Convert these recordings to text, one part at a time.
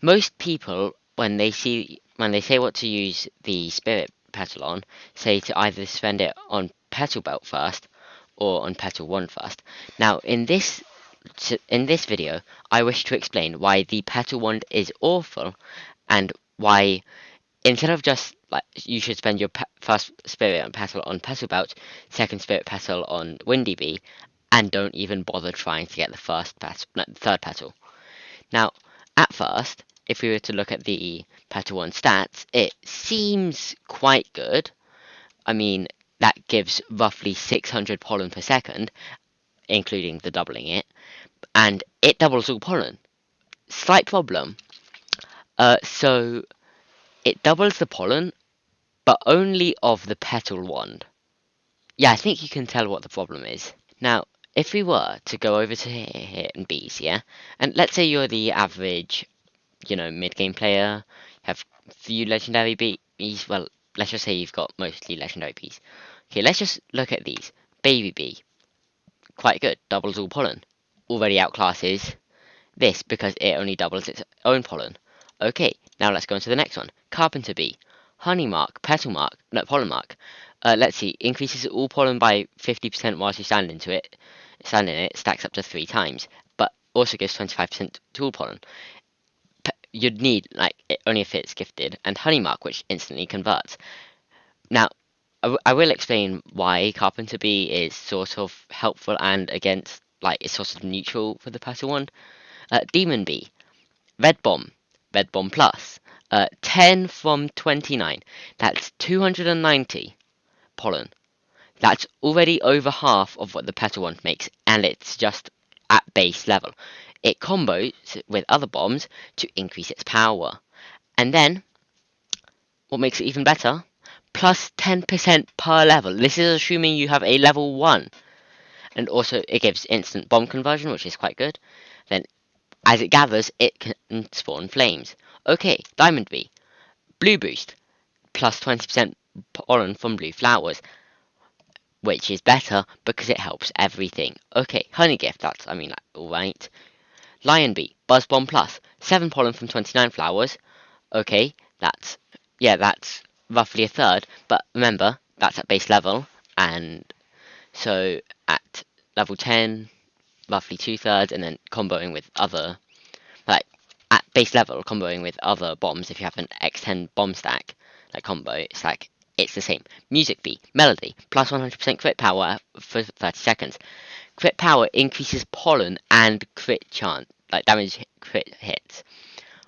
Most people, when they say what to use the spirit petal on, say to either spend it on petal belt first or on petal wand first. Now, in this video, I wish to explain why the petal wand is awful and why instead of just like you should spend your first spirit on petal belt, second spirit petal on windy bee, and don't even bother trying to get the first petal, no, the third petal. Now, at first, if we were to look at the Petal 1 stats, it seems quite good. I mean, that gives roughly 600 pollen per second, including the doubling it, and it doubles all pollen. Slight problem. So it doubles the pollen, but only of the Petal wand. Yeah, I think you can tell what the problem is. Now, if we were to go over to here in bees, yeah, and let's say you're the average mid-game player, have few legendary bees. Well, let's just say you've got mostly legendary bees. Okay, let's just look at these. Baby bee, quite good, doubles all pollen. Already outclasses this because it only doubles its own pollen. Okay, now let's go on to the next one. Carpenter bee, honey mark, petal mark, no, pollen mark. Let's see, increases all pollen by 50% whilst you stand in it, stacks up to 3 times, but also gives 25% to all pollen. You'd need like only if it's gifted, and Honeymark, which instantly converts. Now, I will explain why Carpenter Bee is sort of helpful and against, like, it's sort of neutral for the Petal one. Demon Bee, Red Bomb, Red Bomb Plus, 10 from 29. That's 290 pollen. That's already over half of what the Petal one makes, and it's just at base level. It combos with other bombs to increase its power. And then, what makes it even better? Plus 10% per level. This is assuming you have a level 1. And also, it gives instant bomb conversion, which is quite good. Then, as it gathers, it can spawn flames. Okay, Diamond Bee. Blue Boost. Plus 20% pollen from blue flowers, which is better because it helps everything. Okay, Honey Gift, that's, like, alright. Lion Bee, Buzz Bomb Plus, 7 pollen from 29 flowers. Okay, that's roughly a third, but remember, that's at base level, and so at level 10, roughly 2/3, and then comboing with other, like, at base level, comboing with other bombs, if you have an X10 bomb stack, like combo, it's the same. Music Bee, Melody, plus 100% crit power for 30 seconds. Crit power increases pollen and crit chance, like damage crit hits,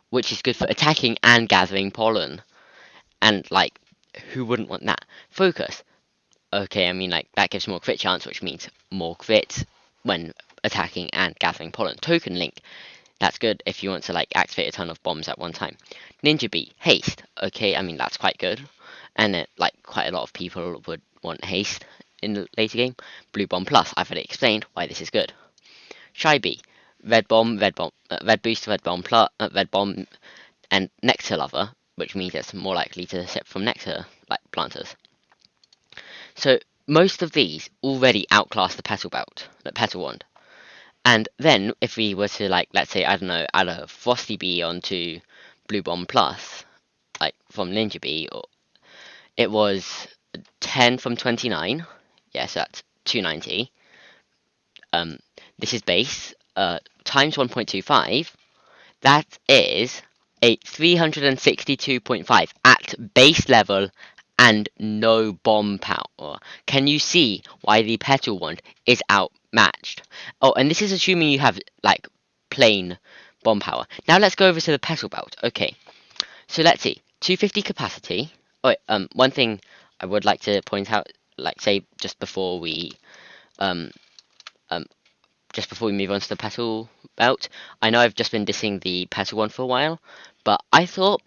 which is good for attacking and gathering pollen. And like, who wouldn't want that? Focus. Okay, like that gives more crit chance, which means more crits when attacking and gathering pollen. Token Link. That's good if you want to like activate a ton of bombs at one time. Ninja Bee, Haste. Okay, that's quite good. And like quite a lot of people would want haste in the later game. Blue Bomb Plus, I've already explained why this is good. Shy Bee, Red Bomb, Red Boost, Red Bomb Plus, Red Bomb, and Nectar Lover, which means it's more likely to sip from nectar, like planters. So most of these already outclass the Petal Wand. And then if we were to like, let's say, I don't know, add a Frosty Bee onto Blue Bomb Plus, like from Ninja Bee, it was 10 from 29. Yes, that's 290. This is base. Times 1.25. That is a 362.5 at base level and no bomb power. Can you see why the Petal one is outmatched? Oh, and this is assuming you have like plain bomb power. Now let's go over to the Petal belt. Okay, so let's see. 250 capacity. Oh, wait, one thing I would like to point out, like say um, um, just before we move on to the Petal belt, I know I've just been dissing the Petal one for a while, but I thought,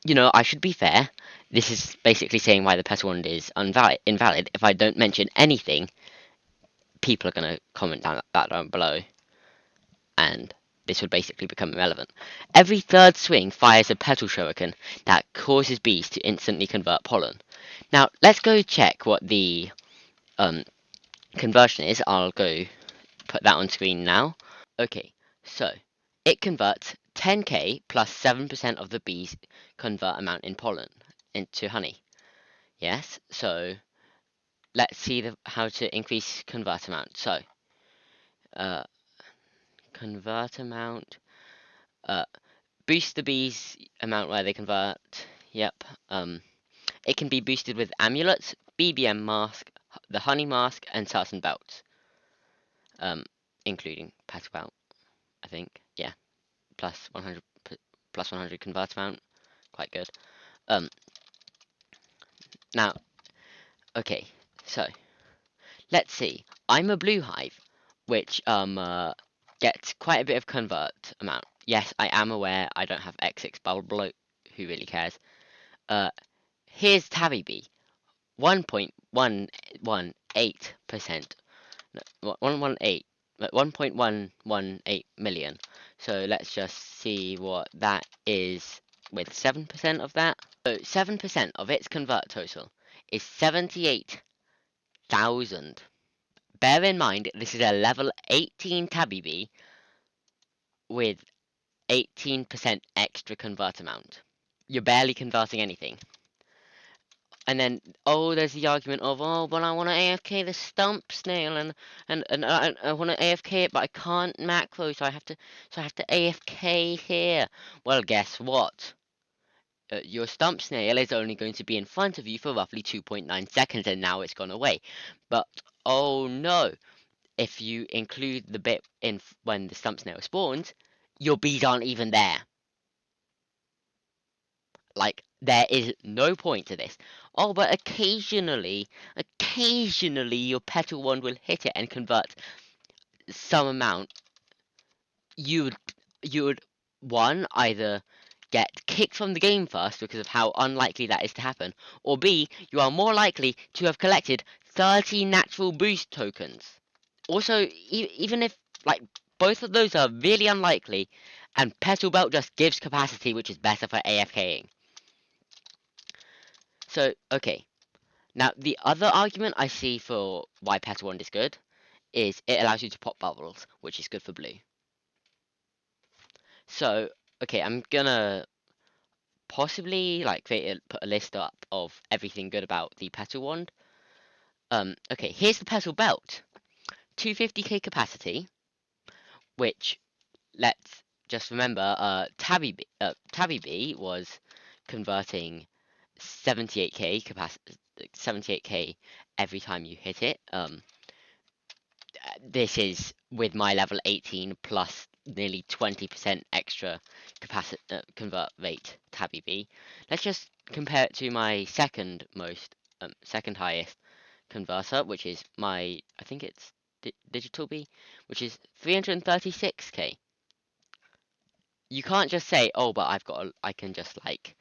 I should be fair. This is basically saying why the Petal one is invalid. If I don't mention anything, people are going to comment down below, and this would basically become irrelevant. Every third swing fires a Petal shuriken that causes bees to instantly convert pollen. Now, let's go check what the conversion is. I'll go put that on screen now. Okay, so it converts 10k plus 7% of the bees convert amount in pollen into honey. Yes, so let's see how to increase convert amount. So, uh, convert amount, uh, boost the bees amount where they convert. Yep. It can be boosted with amulets, BBM mask, the honey mask, and tartan belts. Including petal belt, I think. Yeah, plus 100 plus 100 convert amount, quite good. Now, okay, so let's see. I'm a blue hive, which gets quite a bit of convert amount. Yes, I am aware I don't have X6 bubble bloat. Who really cares? Uh, Here's Tabby Bee, 1.118%. No, 1.118 million. So let's just see what that is with 7% of that. So 7% of its convert total is 78,000. Bear in mind, this is a level 18 Tabby Bee with 18% extra convert amount. You're barely converting anything. And then, oh, there's the argument of, oh, but I want to AFK the stump snail, and I want to AFK it, but I can't macro, so I have to AFK here. Well, guess what? Your stump snail is only going to be in front of you for roughly 2.9 seconds, and now it's gone away. But oh no, if you include the bit in when the stump snail spawns, your bees aren't even there. Like, there is no point to this. Oh, but occasionally your petal wand will hit it and convert some amount. You would one, either get kicked from the game first because of how unlikely that is to happen, or B, you are more likely to have collected 30 natural boost tokens. Also, even if, like, both of those are really unlikely, and Petal Belt just gives capacity, which is better for AFKing. So, okay. Now, the other argument I see for why Petal Wand is good is it allows you to pop bubbles, which is good for blue. So, okay, I'm gonna possibly like put a list up of everything good about the Petal Wand. Okay, here's the Petal Belt. 250k capacity, which, let's just remember, Tabby B was converting 78k capacity, 78k every time you hit it. This is with my level 18 plus nearly 20% extra capacity convert rate Tabby B. Let's just compare it to my second highest converter, which is my, I think it's Digital B, which is 336k. You can't just say, oh, but I can just like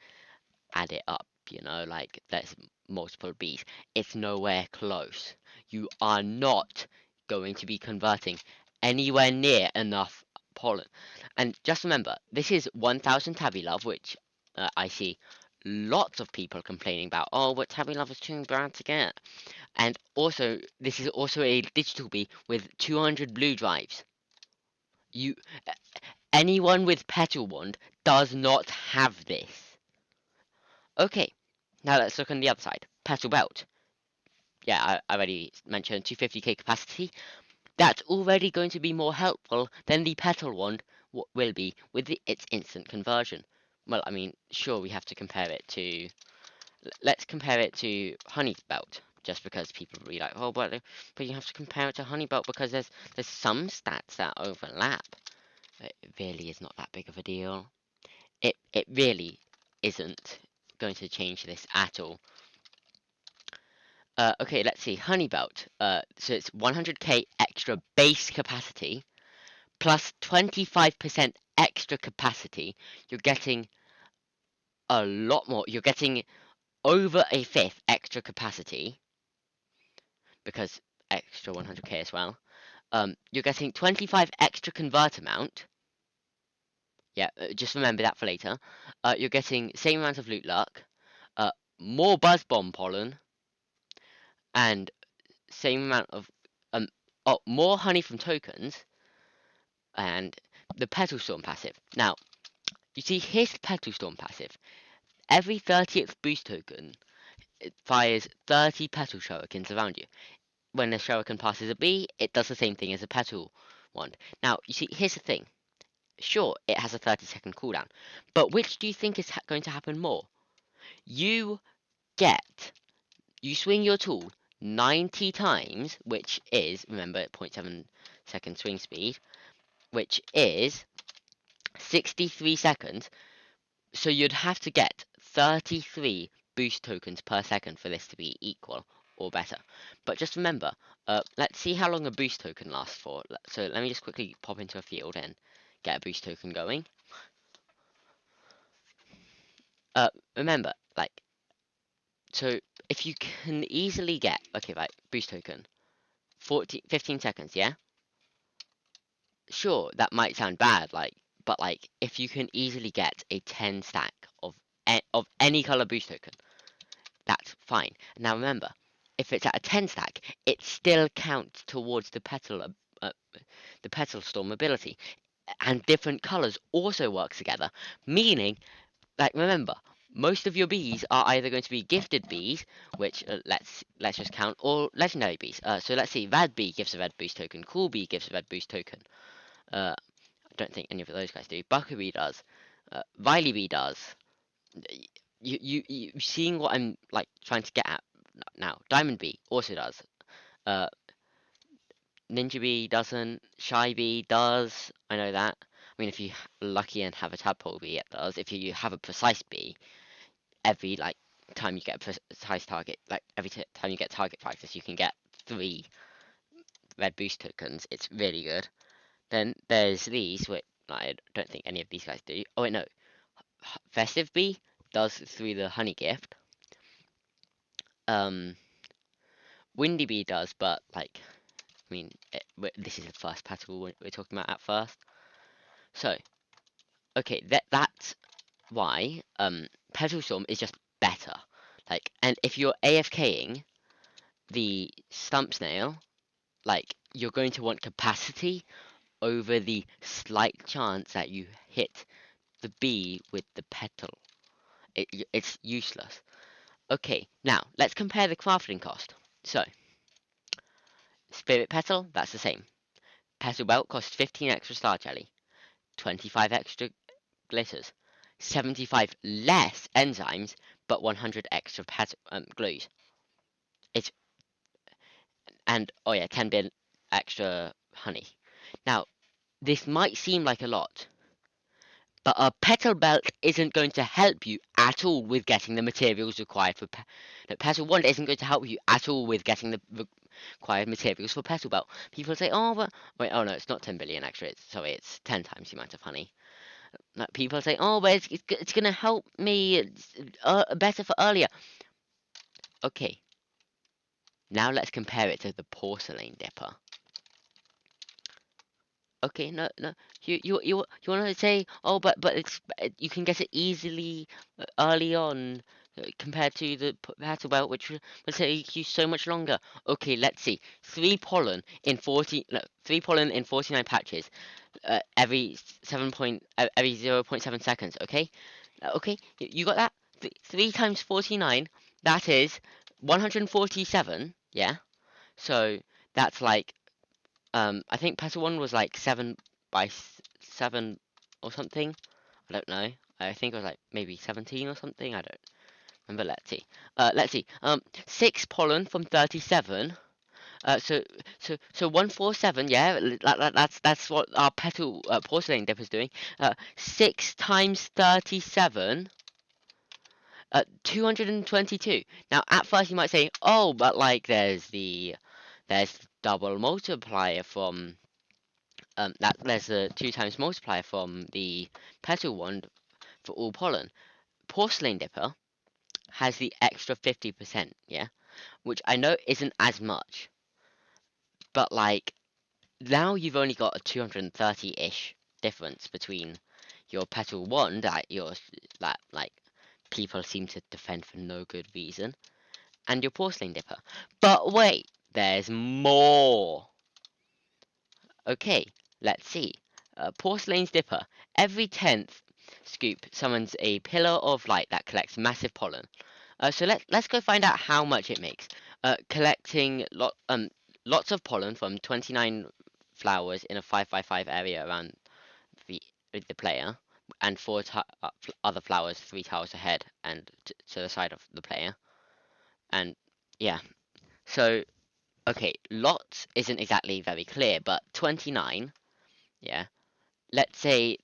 add it up, like there's multiple Bs. It's nowhere close. You are not going to be converting anywhere near enough pollen. And just remember, this is 1000 Tabby Love, which I see lots of people complaining about. Oh, but Tabby Love is too bad to get. And also, this is also a digital bee with 200 blue drives. You, anyone with Petal Wand does not have this. Okay, now let's look on the other side. Petal Belt. Yeah, I already mentioned 250k capacity. That's already going to be more helpful than the Petal Wand will be with its instant conversion. Well, I mean, sure, we have to compare it to... Let's compare it to Honey Belt, just because people are really like, oh, but you have to compare it to Honey Belt because there's some stats that overlap. It really is not that big of a deal. It really isn't going to change this at all. Okay, let's see. Honeybelt. So it's 100k extra base capacity plus 25% extra capacity. You're getting a lot more. You're getting over a fifth extra capacity because extra 100k as well. You're getting 25 extra convert amount. Yeah, just remember that for later. You're getting same amount of loot luck, more buzz bomb pollen, and same amount of more honey from tokens, and the petal storm passive. Now, You see, here's the Petal Storm passive. Every 30th boost token, it fires 30 Petal Shurikens around you. When a Shuriken passes a bee, it does the same thing as a Petal wand. Now, you see, here's the thing. Sure, it has a 30-second cooldown, but which do you think is going to happen more? You get, you swing your tool 90 times, which is, remember, 0.7 second swing speed, which is 63 seconds. So you'd have to get 33 boost tokens per second for this to be equal or better. But just remember, let's see how long a boost token lasts for. So let me just quickly pop into a field and get a boost token going. Remember, like, so if you can easily get, okay, right, boost token, 15 seconds, yeah? Sure, that might sound bad, like, but like, if you can easily get a 10 stack of any color boost token, that's fine. Now remember, if it's at a 10 stack, it still counts towards uh, the petal storm ability, and different colors also work together. Meaning, like remember, most of your bees are either going to be gifted bees, which let's just count, or legendary bees. So let's see, Rad Bee gives a red boost token, Cool Bee gives a red boost token. I don't think any of those guys do. Bucker Bee does. Riley Bee does. You seeing what I'm like trying to get at now? Diamond Bee also does. Uh, Ninja Bee doesn't. Shy Bee does. I know that. I mean, if you're lucky and have a tadpole bee, it does. If you have a precise bee, every like time you get a precise target, like every time you get target practice, you can get 3 red boost tokens. It's really good. Then there's these, which like, I don't think any of these guys do. Oh wait, no. Festive Bee does through the honey gift. Um, Windy Bee does, but like, I mean, this is the first petal we're talking about at first. So, okay, that's why Petal Storm is just better. Like, and if you're AFKing the Stump Snail, like, you're going to want capacity over the slight chance that you hit the bee with the petal. It's useless. Okay, now let's compare the crafting cost. So, Spirit Petal, that's the same. Petal Belt costs 15 extra Star Jelly, 25 extra glitters, 75 less enzymes, but 100 extra glues. It's and oh yeah, 10 bin extra honey. Now, this might seem like a lot, but a petal belt isn't going to help you at all with getting the materials required for petal wand isn't going to help you at all with getting the required materials for petal belt. People say, oh, but wait, oh no, it's not 10 billion extra. It's 10 times the amount of honey. Like people say, oh, but it's gonna help me better for earlier. Okay, now let's compare it to the porcelain dipper. Okay, no, you want to say, oh, but you can get it easily early on compared to the battle belt, which will take you so much longer. Okay, let's see, 3 pollen in 49 patches, every every 0.7 seconds. Okay, okay, you got that? 3 times 49, that is 147. Yeah, so that's like I think Petal One was like 7 by 7 or something. I don't know. I think it was like maybe 17 or something. I don't remember. Let's see. 6 pollen from 37. So 147. Yeah, that's what our petal porcelain dip is doing. 6 times 37. 222. Now, at first you might say, oh, but like there's double multiplier from that there's a 2 times multiplier from the petal wand for all pollen. Porcelain dipper has the extra 50%, yeah, which I know isn't as much, but like now you've only got a 230-ish difference between your petal wand that like people seem to defend for no good reason and your porcelain dipper. But wait, there's more. Okay, let's see. Porcelain's dipper. Every 10th scoop summons a pillar of light that collects massive pollen. So let's go find out how much it makes. Collecting lots of pollen from 29 flowers in a 5 by 5 area around the the player, and four other flowers 3 tiles ahead and to the side of the player. And yeah, so okay, lots isn't exactly very clear, but 29, yeah. Let's say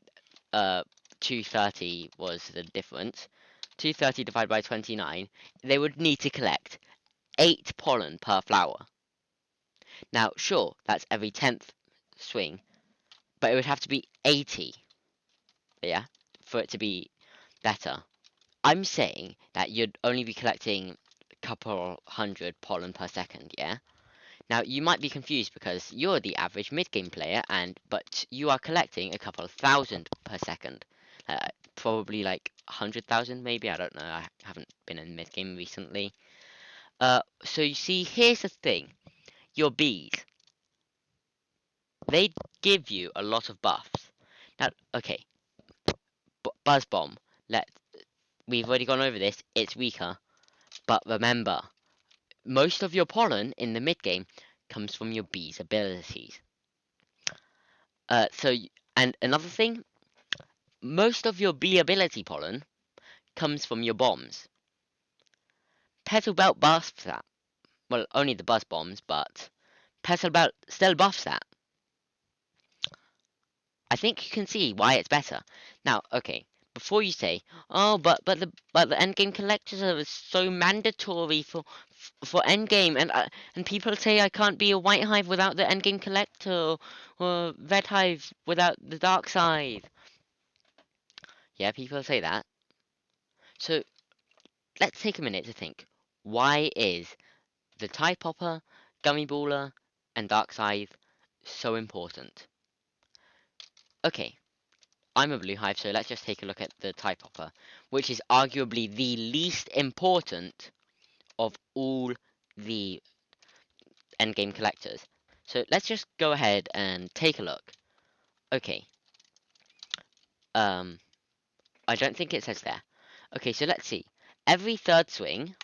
230 was the difference. 230 divided by 29, they would need to collect 8 pollen per flower. Now, sure, that's every 10th swing, but it would have to be 80, yeah, for it to be better. I'm saying that you'd only be collecting a couple hundred pollen per second, yeah? Now, you might be confused because you're the average mid-game player, but you are collecting a couple of thousand per second. Probably like 100,000 maybe, I don't know, I haven't been in mid-game recently. So you see, here's the thing. Your bees, they give you a lot of buffs. Now, okay, Buzz Bomb, we've already gone over this, it's weaker, but remember, most of your pollen in the mid-game comes from your bees' abilities. And another thing, most of your bee ability pollen comes from your bombs. Petal Belt buffs that. Well, only the buzz bombs, but Petal Belt still buffs that. I think you can see why it's better. Now, okay, before you say, oh, but the endgame collectors are so mandatory for endgame, and people say I can't be a white hive without the endgame collector, or red hive without the dark side. Yeah, people say that. So let's take a minute to think. Why is the Tide Popper, Gummy Baller, and Dark Scythe so important? Okay, I'm a blue hive, so let's just take a look at the Tide Popper, which is arguably the least important of all the endgame collectors. So let's just go ahead and take a look. Okay, um, I don't think it says there. Okay, so let's see. Every third swing,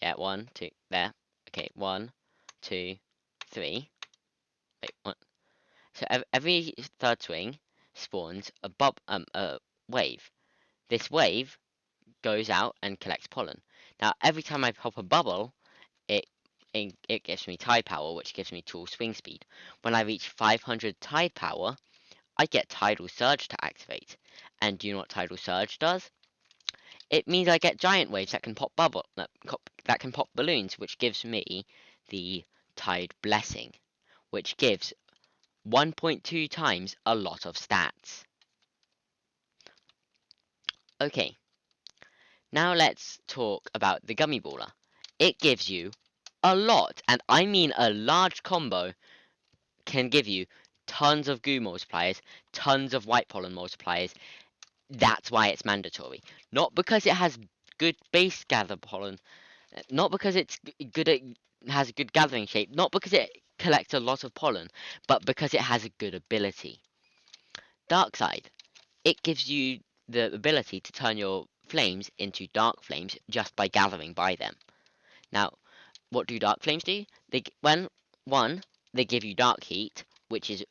yeah, one, two, there. Okay, one, two, three. Wait, one. So every third swing spawns a wave. This wave goes out and collects pollen. Now, every time I pop a bubble, it it gives me tide power, which gives me tool swing speed. When I reach 500 tide power, I get tidal surge to activate. And do you know what tidal surge does? It means I get giant waves that can that can pop balloons, which gives me the tide blessing, which gives 1.2 times a lot of stats. Okay, now let's talk about the gummy baller. It gives you a lot, and I mean a large combo can give you tons of goo multipliers, tons of white pollen multipliers. That's why it's mandatory. Not because it has good base gather pollen, not because it's good at has a good gathering shape, not because it collects a lot of pollen, but because it has a good ability. Dark side. It gives you the ability to turn your flames into dark flames just by gathering by them. Now, what do dark flames do? They give you dark heat, which is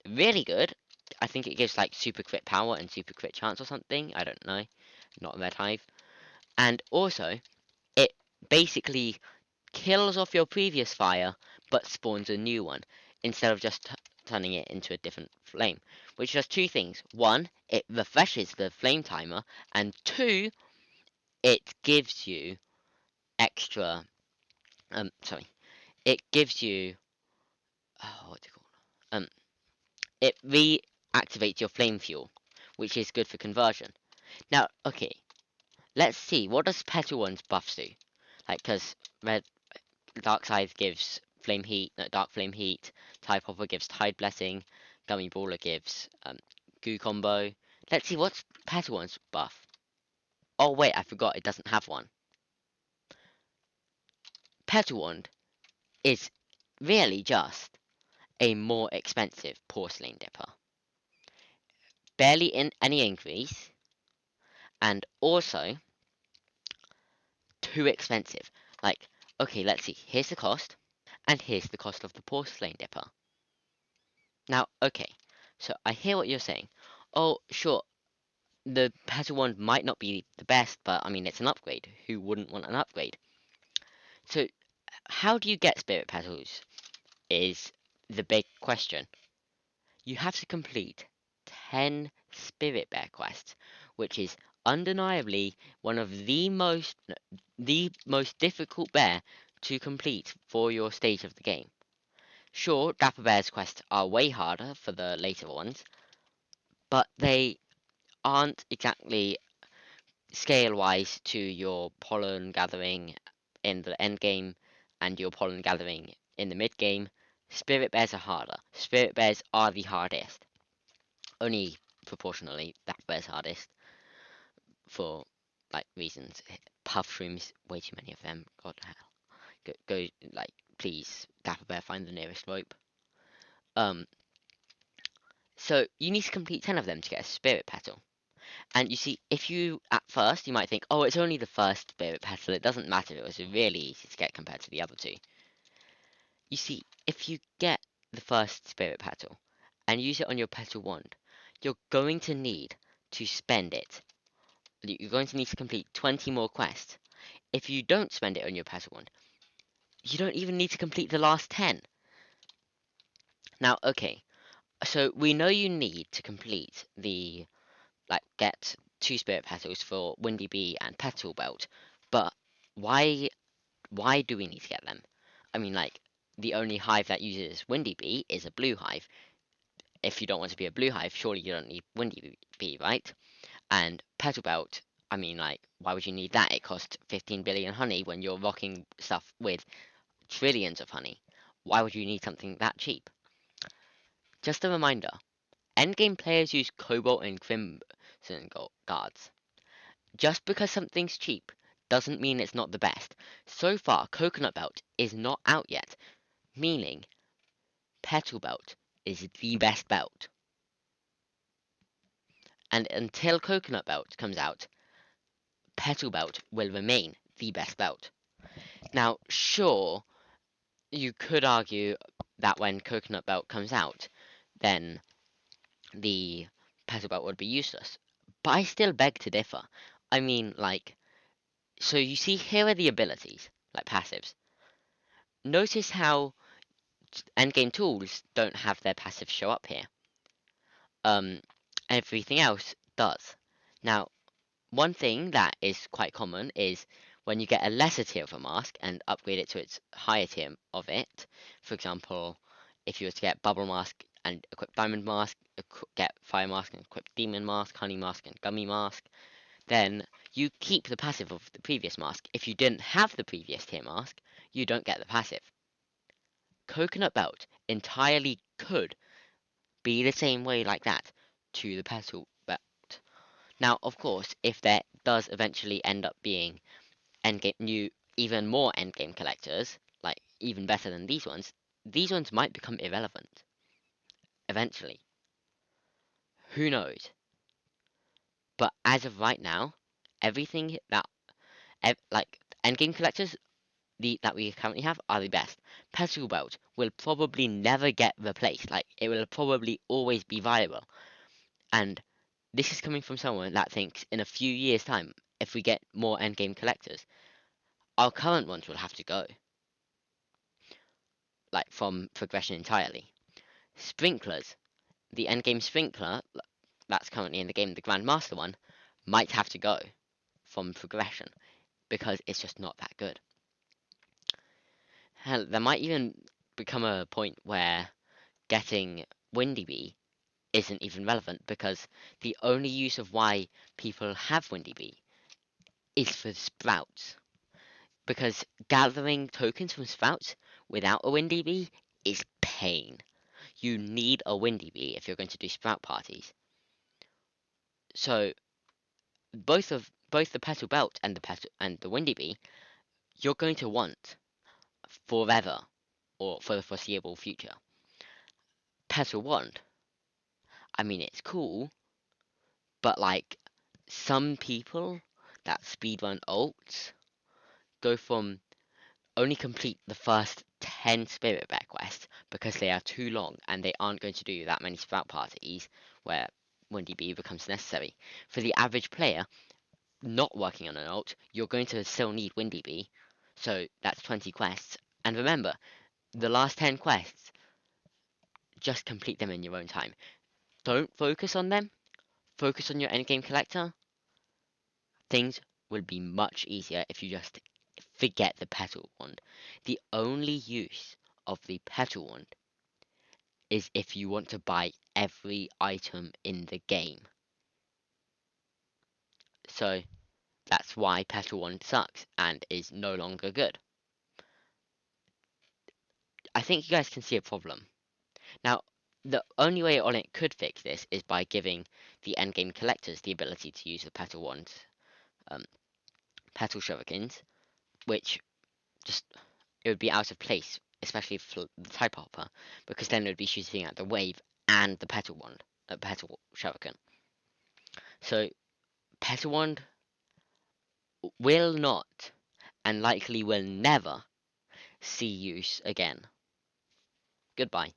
really good. I think it gives like super crit power and super crit chance or something. I don't know. Not a red hive. And also, it basically kills off your previous fire but spawns a new one instead of just turning it into a different flame, which does two things. One, it refreshes the flame timer, and two, it gives you extra sorry, it gives you what's it called, um it reactivates your flame fuel, which is good for conversion. Now, okay, let's see, what does Petal One's buffs do? Like, because red Dark Scythe gives flame heat, no, dark flame heat. Tide Popper gives tide blessing. Gummy Baller gives goo combo. Let's see what's Petal One's buff. Oh wait, I forgot it doesn't have one. Petal Wand is really just a more expensive porcelain dipper. Barely in any increase. and also too expensive. Like, okay, let's see. Here's the cost, and here's the cost of the porcelain dipper. Now, okay, so I hear what you're saying. Oh, sure, the Petal one might not be the best, but I mean, it's an upgrade. Who wouldn't want an upgrade? So, how do you get spirit petals? Is the big question. You have to complete 10 spirit bear quests, which is undeniably one of the most difficult bear to complete for your stage of the game. Sure, Dapper Bear's quests are way harder for the later ones, but they aren't exactly scale wise to your pollen gathering in the end game and your pollen gathering in the mid game. Spirit bears are harder. Spirit bears are the hardest. Only proportionally, Dapper Bear's hardest for like reasons. Puff shrooms, way too many of them. God hell. Go like please, Dapper Bear, find the nearest rope. Um, so you need to complete 10 of them to get a spirit petal. And you see, if you at first you might think, oh, it's only the first spirit petal. It doesn't matter. It was really easy to get compared to the other two. You see, if you get the first spirit petal and use it on your petal wand, you're going to need to spend it. You're going to need to complete 20 more quests. If you don't spend it on your petal wand, you don't even need to complete the last 10. Now, okay, so we know you need to complete the get 2 spirit petals for Windy Bee and Petal Belt, but why do we need to get them? I mean, like, the only hive that uses Windy Bee is a blue hive. If you don't want to be a blue hive, surely you don't need Windy Bee, right? And Petal Belt, I mean, like, why would you need that? It costs 15 billion honey when you're rocking stuff with trillions of honey. Why would you need something that cheap? Just a reminder, endgame players use Cobalt and Crimson guards. Just because something's cheap doesn't mean it's not the best. So far, Coconut Belt is not out yet, meaning Petal Belt is the best belt. And until Coconut Belt comes out, Petal Belt will remain the best belt. Now, sure, you could argue that when Coconut Belt comes out, then the Petal Belt would be useless. But I still beg to differ. I mean, like, so you see, here are the abilities, like passives. Notice how endgame tools don't have their passive show up here. Um, Everything else does. Now, one thing that is quite common is when you get a lesser tier of a mask and upgrade it to its higher tier of it. For example, if you were to get bubble mask and equip diamond mask, get fire mask and equip demon mask, honey mask and gummy mask, then you keep the passive of the previous mask. If you didn't have the previous tier mask, you don't get the passive. Coconut Belt entirely could be the same way like that to the Petal Belt. Now, of course, if there does eventually end up being endgame new, even more endgame collectors, like even better than these ones might become irrelevant eventually. Who knows? But as of right now, everything that like endgame collectors that we currently have are the best. Petal Belt will probably never get replaced. Like it will probably always be viable. And this is coming from someone that thinks in a few years' time, if we get more endgame collectors, our current ones will have to go. Like from progression entirely. Sprinklers. The endgame sprinkler that's currently in the game, the Grandmaster one, might have to go from progression because it's just not that good. Hell, there might even become a point where getting Windy Bee isn't even relevant because the only use of why people have Windy Bee is for sprouts. Because gathering tokens from sprouts without a Windy Bee is pain. You need a Windy Bee if you're going to do sprout parties. So both the Petal Belt and the Windy Bee, you're going to want forever or for the foreseeable future. Petal Wand, I mean it's cool, but like some people that speedrun ults go from only complete the first 10 spirit bear quests because they are too long and they aren't going to do that many sprout parties where Windy B becomes necessary. For the average player not working on an ult, you're going to still need Windy B, so that's 20 quests. And remember, the last 10 quests, just complete them in your own time. Don't focus on them, focus on your endgame collector. Things will be much easier if you just forget the petal wand. The only use of the petal wand is if you want to buy every item in the game. So that's why petal wand sucks and is no longer good. I think you guys can see a problem. Now, the only way on it could fix this is by giving the endgame collectors the ability to use the petal wands, um, petal shurikens, which just it would be out of place, especially for the type hopper, because then it would be shooting at the wave and the petal wand, petal shuriken. So petal wand will not, and likely will never, see use again. Goodbye.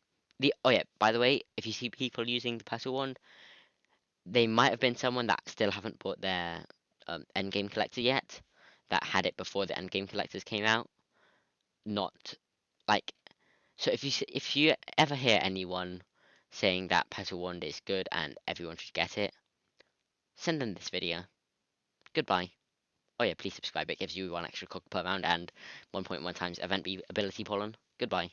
Oh yeah, by the way, if you see people using the petal wand, they might have been someone that still haven't bought their endgame collector yet, that had it before the endgame collectors came out. Not like so. If you ever hear anyone saying that Petal Wand is good and everyone should get it, send them this video. Goodbye. Oh yeah, please subscribe. It gives you 1 extra cook per round and 1.1 times event ability pollen. Goodbye.